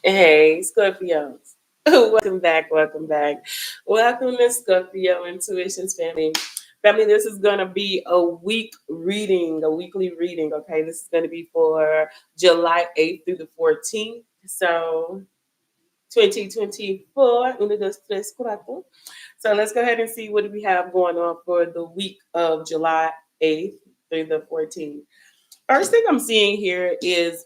Hey, Scorpios. Welcome back. Welcome back. Welcome to Scorpio Intuitions family. Family, this is going to be a weekly reading. Okay, this is going to be for July 8th through the 14th. So, 2024. Uno, dos, tres, cuatro. So, let's go ahead and see what we have going on for the week of July 8th through the 14th. First thing I'm seeing here is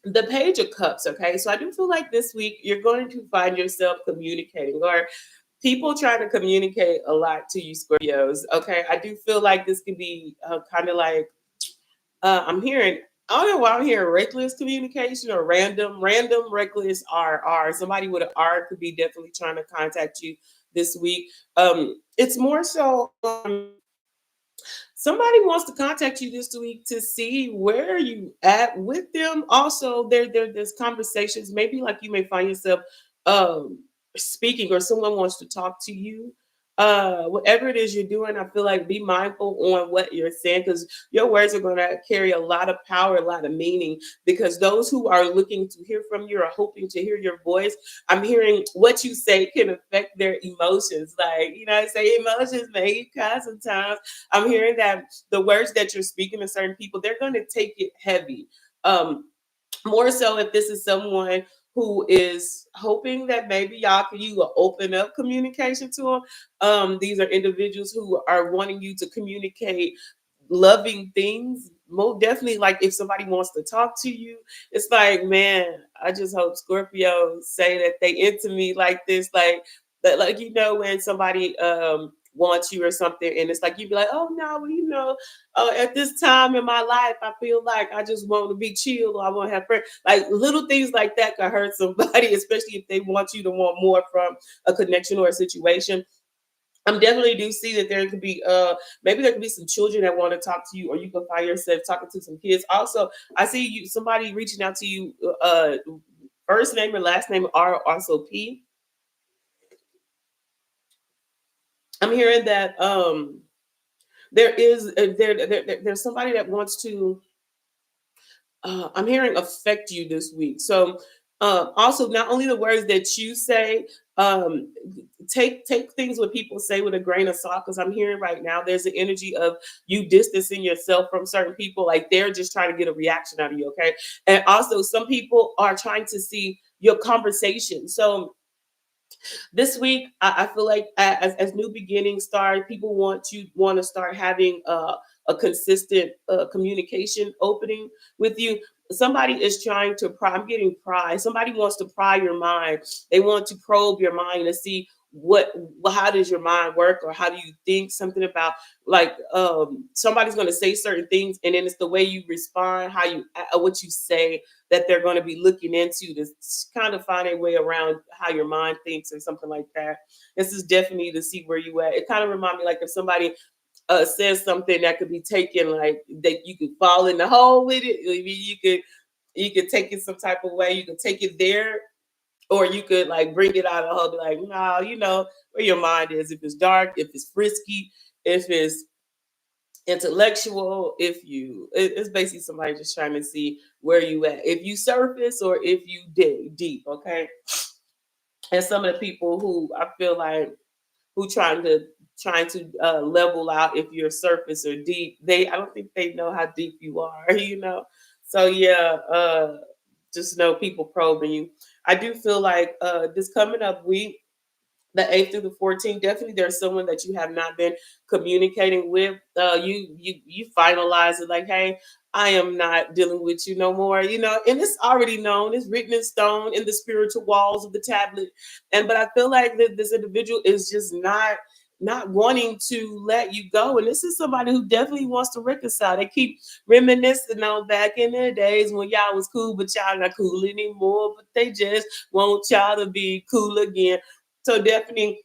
the page of cups. Okay, so I do feel like this week you're going to find yourself communicating, or people trying to communicate a lot to you, Scorpios. Okay, I do feel like this could be kind of like I'm hearing, I don't know why I'm hearing reckless communication or random reckless R. Somebody with an R could be definitely trying to contact you this week. It's more so somebody wants to contact you this week to see where you at with them. Also, there's conversations. Maybe like you may find yourself um speaking, or someone wants to talk to you. Whatever it is you're doing, I feel like be mindful on what you're saying, because your words are going to carry a lot of power, a lot of meaning, because those who are looking to hear from you are hoping to hear your voice. I'm hearing what you say can affect their emotions. Like, I say emotions make you cry sometimes. I'm hearing that the words that you're speaking to certain people, they're going to take it heavy. More so if this is someone who is hoping that maybe you will open up communication to them. These are individuals who are wanting you to communicate loving things. Most definitely, like if somebody wants to talk to you, it's like, man, I just hope Scorpios say that they into me like this, like that, like when somebody wants you or something, and it's like you'd be like, oh no, well, at this time in my life, I feel like I just want to be chill, or I want to have friends. Like little things like that could hurt somebody, especially if they want you to want more from a connection or a situation. I'm definitely do see that there could be maybe there could be some children that want to talk to you, or you can find yourself talking to some kids. Also, I see somebody reaching out to you, first name and last name are also P. I'm hearing that there is there's somebody that wants to I'm hearing affect you this week. So also, not only the words that you say, um, take things what people say with a grain of salt, because I'm hearing right now there's an energy of you distancing yourself from certain people, like they're just trying to get a reaction out of you. Okay, and also some people are trying to see your conversation. So this week, I feel like as new beginnings start, people want to start having a consistent communication opening with you. Somebody is trying to pry. I'm getting pry. Somebody wants to pry your mind. They want to probe your mind to see how does your mind work, or how do you think, something about like somebody's going to say certain things, and then it's the way you respond, how you what you say, that they're going to be looking into to kind of find a way around how your mind thinks or something like that. This is definitely to see where you at. It kind of reminds me like if somebody says something that could be taken like that you could fall in the hole with it. I mean, you could take it some type of way. You could take it there, or you could like bring it out of the hole. Be like, no, where your mind is. If it's dark, if it's frisky, if it's intellectual, it's basically somebody just trying to see where you at, if you surface or if you dig deep. Okay, and some of the people who I feel like who trying to level out if you're surface or deep, I don't think they know how deep you are. So yeah, just know people probing you. I do feel like this coming up week, the 8th through the 14th, definitely there's someone that you have not been communicating with. You finalize it like, hey, I am not dealing with you no more, and it's already known, it's written in stone in the spiritual walls of the tablet. But I feel like that this individual is just not wanting to let you go. And this is somebody who definitely wants to reconcile. They keep reminiscing on back in the days when y'all was cool, but y'all not cool anymore. But they just want y'all to be cool again. So definitely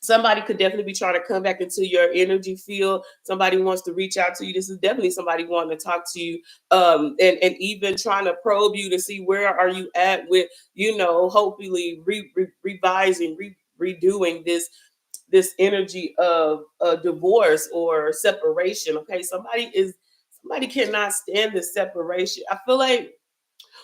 somebody could definitely be trying to come back into your energy field. Somebody wants to reach out to you. This is definitely somebody wanting to talk to you, and even trying to probe you to see where are you at with, hopefully revising, redoing this energy of divorce or separation. Okay, somebody cannot stand this separation. I feel like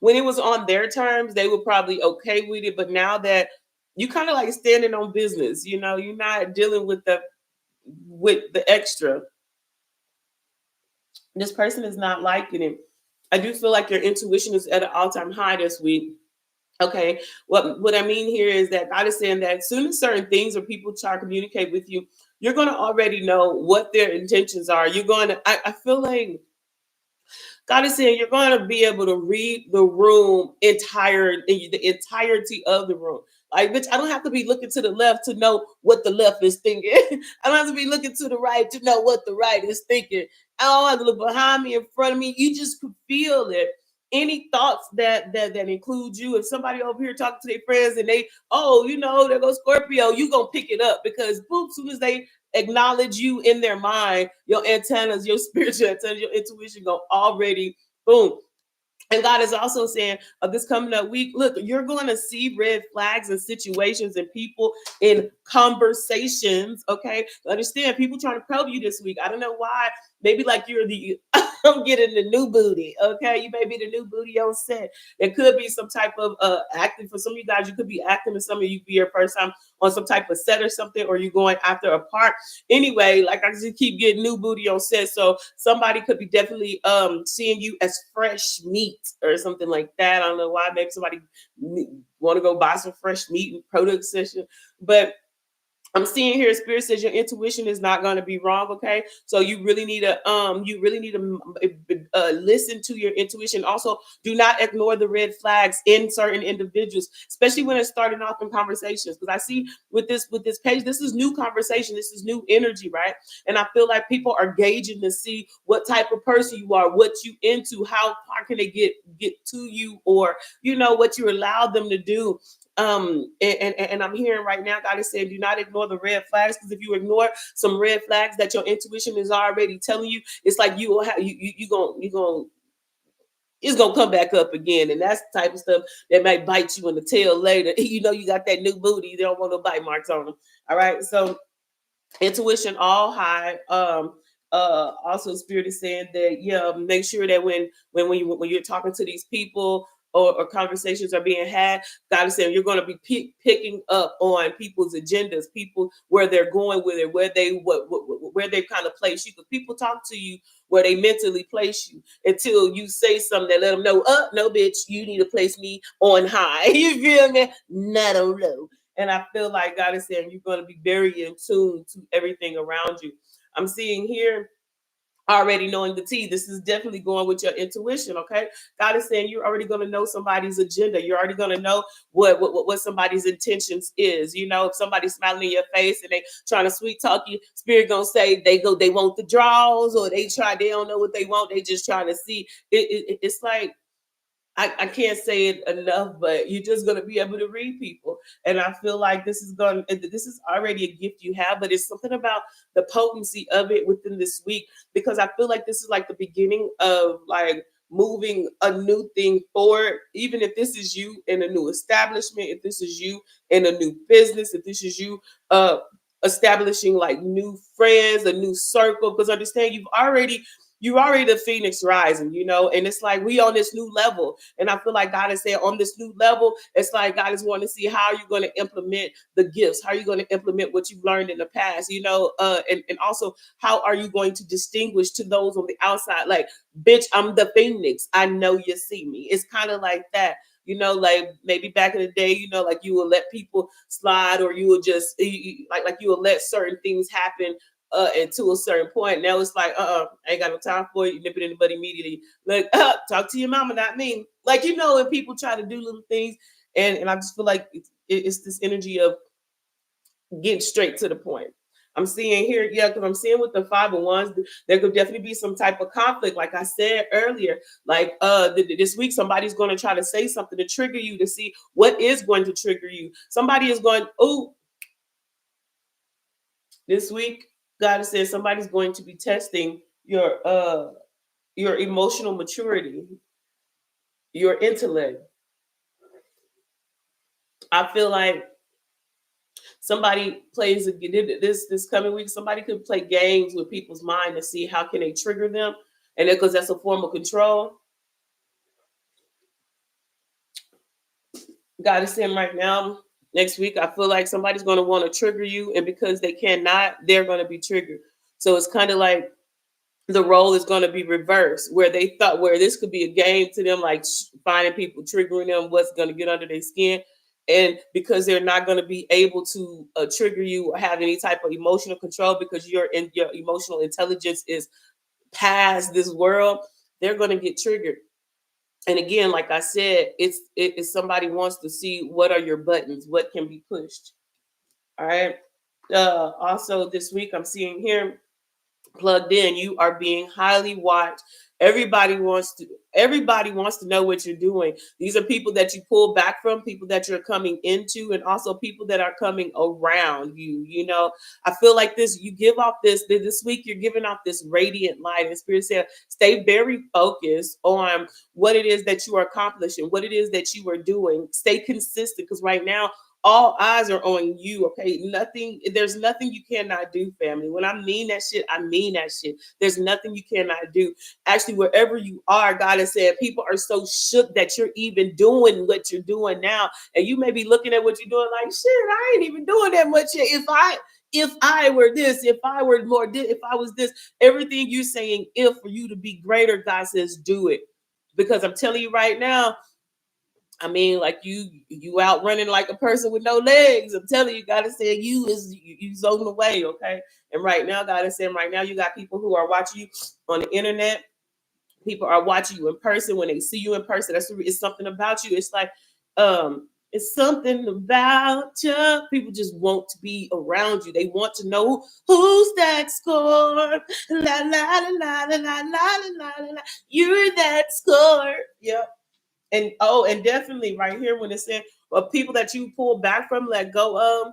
When it was on their terms, they were probably okay with it. But now that you kind of like standing on business, you know, you're not dealing with the extra. This person is not liking it. I do feel like your intuition is at an all-time high this week. Okay. What I mean here is that God is saying that as soon as certain things or people try to communicate with you, you're gonna already know what their intentions are. You're gonna I feel like God is saying you're going to be able to read the room the entirety of the room. Like, bitch, I don't have to be looking to the left to know what the left is thinking. I don't have to be looking to the right to know what the right is thinking. I don't have to look behind me, in front of me. You just could feel it. Any thoughts that include you, if somebody over here talking to their friends and they, oh, you know, there goes Scorpio, you gonna pick it up because boom, soon as they acknowledge you in their mind, your antennas, your spiritual antennas, your intuition go already boom. And God is also saying of this coming up week, look, you're going to see red flags and situations and people in conversations. Okay. Understand people trying to probe you this week. I don't know why. Maybe like you're the, I'm getting the new booty. Okay. You may be the new booty on set. It could be some type of acting for some of you guys. You could be acting, and some of you could be your first time on some type of set or something, or you're going after a part. Anyway, like I just keep getting new booty on set. So somebody could be definitely seeing you as fresh meat or something like that. I don't know why. Maybe somebody want to go buy some fresh meat and product session, but I'm seeing here, Spirit says your intuition is not going to be wrong. Okay, so you really need to listen to your intuition. Also, do not ignore the red flags in certain individuals, especially when it's starting off in conversations. Because I see with this page, this is new conversation, this is new energy, right? And I feel like people are gauging to see what type of person you are, what you into, how far can they get to you, or you know what you allow them to do. And I'm hearing right now, God is saying, do not ignore the red flags, because if you ignore some red flags that your intuition is already telling you, it's like you will have you going it's gonna come back up again, and that's the type of stuff that might bite you in the tail later. You know, you got that new booty, you don't want no bite marks on them. All right, so intuition all high. Also Spirit is saying that, yeah, make sure that when you're talking to these people, or conversations are being had, God is saying you're going to be picking up on people's agendas, people where they're going with it, where where they kind of place you, because people talk to you where they mentally place you until you say something that let them know, no bitch, you need to place me on high. You feel me? Not on low. And I feel like God is saying you're going to be very in tune to everything around you. I'm seeing here already knowing the T. This is definitely going with your intuition. Okay. God is saying you're already going to know somebody's agenda. You're already going to know what somebody's intentions is. You know, if somebody's smiling in your face and they trying to sweet talk you, Spirit gonna say they want the draws, or they don't know what they want. They just trying to see it's like, I can't say it enough, but you're just going to be able to read people. And I feel like this is already a gift you have, but it's something about the potency of it within this week, because I feel like this is like the beginning of like moving a new thing forward. Even if this is you in a new establishment, if this is you in a new business, if this is you establishing like new friends, a new circle, because understand you already the phoenix rising, you know, and it's like we on this new level. And I feel like God is saying on this new level, it's like God is wanting to see how you're going to implement the gifts, how you're going to implement what you've learned in the past, you know, and also how are you going to distinguish to those on the outside, like, bitch, I'm the phoenix. I know you see me. It's kind of like that. You know, like maybe back in the day, you know, like you will let people slide, or you will just like you will let certain things happen and to a certain point. Now it's like, I ain't got no time for it. You nip it in the butt immediately. Like, talk to your mama, not me. Like, you know, when people try to do little things, and I just feel like it's this energy of getting straight to the point. I'm seeing here, yeah, because I'm seeing with the 501s, there could definitely be some type of conflict. Like I said earlier, like this week, somebody's going to try to say something to trigger you, to see what is going to trigger you. Somebody is going, oh, this week, God has said somebody's going to be testing your emotional maturity, your intellect. I feel like somebody plays this coming week. Somebody could play games with people's mind to see how can they trigger them, and because that's a form of control. God is saying right now, next week, I feel like somebody's going to want to trigger you, and because they cannot, they're going to be triggered. So it's kind of like the role is going to be reversed, where they thought where this could be a game to them, like finding people, triggering them, what's going to get under their skin. And because they're not going to be able to trigger you or have any type of emotional control because your emotional intelligence is past this world, they're going to get triggered. And again, like I said, it's somebody wants to see what are your buttons, what can be pushed. All right. Also this week I'm seeing here, plugged in, you are being highly watched. Everybody wants to know what you're doing. These are people that you pull back from, people that you're coming into, and also people that are coming around you. You know, I feel like this, you give off this week, you're giving off this radiant light. And Spirit said, stay very focused on what it is that you are accomplishing, what it is that you are doing. Stay consistent, because right now all eyes are on you. Okay, there's nothing you cannot do, family. When I mean that shit, I mean that shit. There's nothing you cannot do. Actually, wherever you are, God has said people are so shook that you're even doing what you're doing now. And you may be looking at what you're doing like, shit, I ain't even doing that much yet. If I were this, if I were more this, if I was this, everything you're saying, if for you to be greater, God says, do it. Because I'm telling you right now, I mean, like you out running like a person with no legs. I'm telling you, God is saying you zoning away, okay? And right now, God is saying right now, you got people who are watching you on the internet. People are watching you in person. When they see you in person, it's something about you. It's like, it's something about you. People just want to be around you. They want to know who's that score. La la la la la la la la la. You're that score. Yep. And definitely right here when it said people that you pull back from, let go of,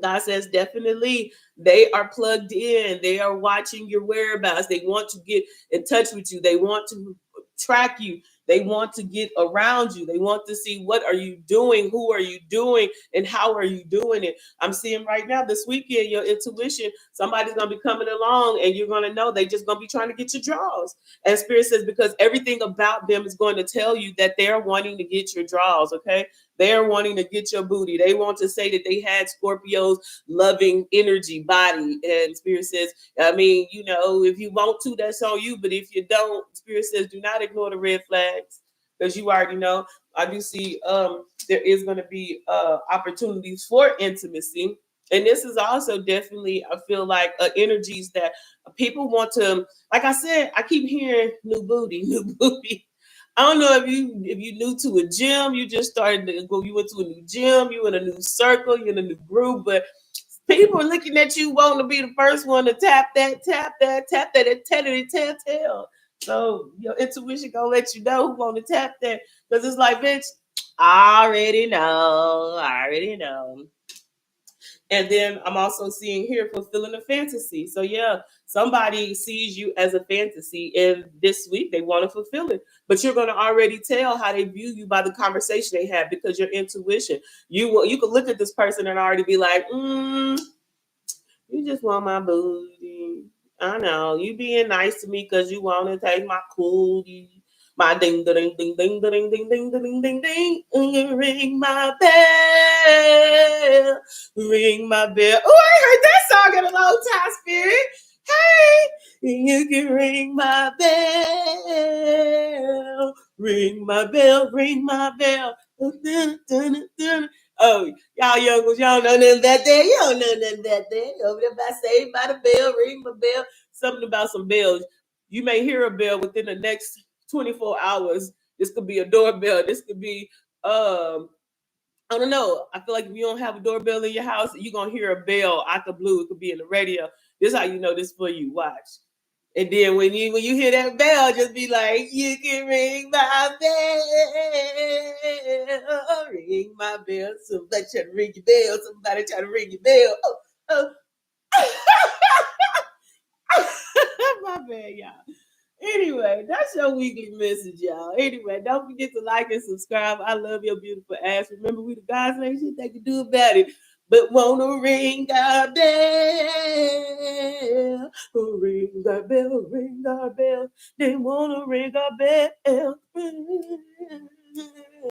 God says definitely they are plugged in. They are watching your whereabouts. They want to get in touch with you. They want to track you. They want to get around you. They want to see what are you doing, who are you doing, and how are you doing it. I'm seeing right now this weekend, your intuition, somebody's going to be coming along and you're going to know they just going to be trying to get your draws. And Spirit says because everything about them is going to tell you that they're wanting to get your draws, okay? They're wanting to get your booty. They want to say that they had Scorpio's loving energy body. And Spirit says, I mean, you know, if you want to, that's on you. But if you don't, Spirit says, do not ignore the red flags. Because you already know, I do see there is going to be opportunities for intimacy. And this is also definitely, I feel like, energies that people want to, like I said, I keep hearing new booty, new booty. I don't know if you new to a gym, you just started to go, you went to a new gym, you in a new circle, you in a new group, but people are looking at you wanting to be the first one to tap that, tell. So your intuition gonna let you know who want to tap that. Because it's like, bitch, I already know. And then I'm also seeing here fulfilling a fantasy. So yeah, somebody sees you as a fantasy, and this week they want to fulfill it. But you're going to already tell how they view you by the conversation they have, because your intuition. You could look at this person and already be like, you just want my booty. I know you being nice to me because you want to take my cootie. My ding ding ding ding ding ding ding ding ding ding. Ring my bell. Ring my bell. Oh, I heard that song in a long time, Spirit. Hey, you can ring my bell. Ring my bell. Ring my bell. Dun, dun, dun. Oh, y'all young ones, y'all know nothing about that. You don't know nothing about that. Over there by Saved by the Bell, ring my bell. Something about some bells. You may hear a bell within the next 24 hours. This could be a doorbell. This could be I don't know. I feel like if you don't have a doorbell in your house, you're gonna hear a bell out the blue. It could be in the radio. This is how you know this for you. Watch. And then when you hear that bell, just be like, you can ring my bell, ring my bell. Somebody try to ring your bell. Somebody try to ring your bell. Oh. My bad, y'all. Anyway, that's your weekly message, y'all. Anyway, don't forget to like and subscribe. I love your beautiful ass. Remember, we the guys, ain't shit they can do about it. But wanna ring our bell, ring our bell, ring our bell. They wanna ring our bell.